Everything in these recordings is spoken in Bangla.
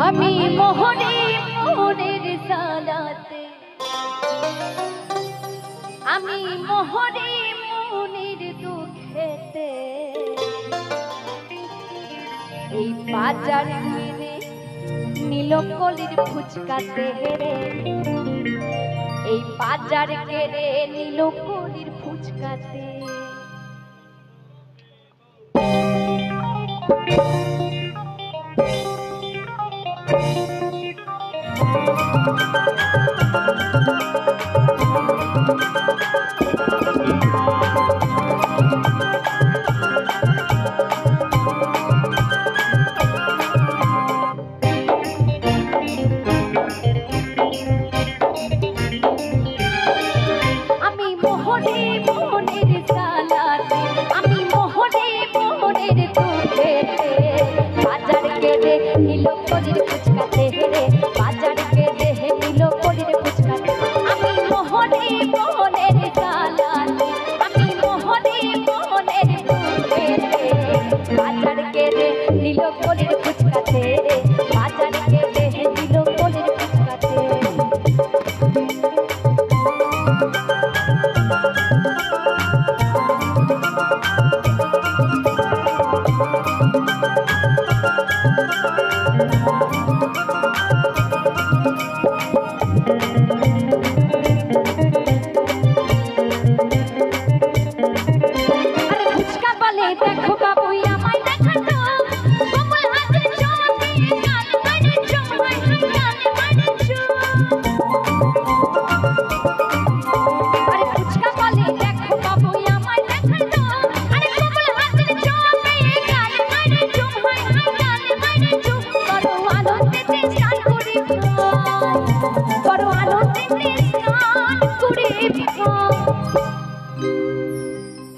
আমি মোহনে মোহনের জালাতে, আমি মোহনে মোহনের দুঃখেতে এই বাজার কিনে নীলকলির ফুচকাতে হেরে, এই বাজার কেড়ে নীলকলির ফুচকাতে। আমি মোহনে মোহনের জালাতে, আমি মোহনে মোহনের দুঃখেতে বাজার কেড়ে নীলকলির ফুচকাতে হেরে, বাজার কেড়ে নীলকলির ফুচকাতে। আমি মোহনে মোহনের জালাতে, আমি মোহনে মোহনের দুঃখেতে বাজার কেড়ে নীলকলির ফুচকাতে, বাজার কেড়ে নীলকলির ফুচকাতে। দেখো বাবু আমায় দেখা তো কমল হাতে চোখে গাল মারে চোমায় গাল মারে চো। আরে ফুচকা বলে দেখো বাবু আমায় দেখা তো, আরে কমল হাতে চোখে গাল মারে চোমায় গাল মারে চো। বড় আনন্দেতে স্নান করে বড় আনন্দেতে স্নান করে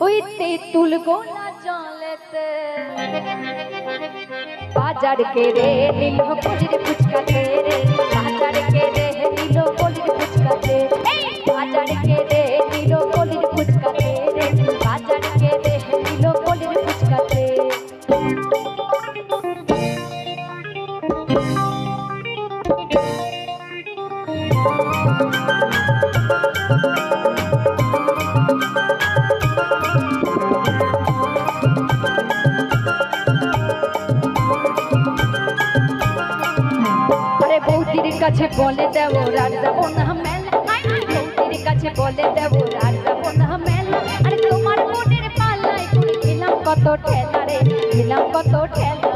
ওই তেঁতুল গোলা চলেতে বাজার কেড়ে নীলকলির ফুচকাতে রে, বাজার কেড়ে নীলকলির ফুচকাতে, বাজার কেড়ে নীলকলির ফুচকাতে রে, বাজার কেড়ে নীলকলির ফুচকাতে। বৌদির কাছে বলে দেবো আর যাবো না মেলা, বৌদির কাছে বলে দেবো আর যাবো না মেলা। আরে তোমার মনের পাল্লায় করে দিলাম কত ঠেলা রে, দিলাম কত ঠেলা।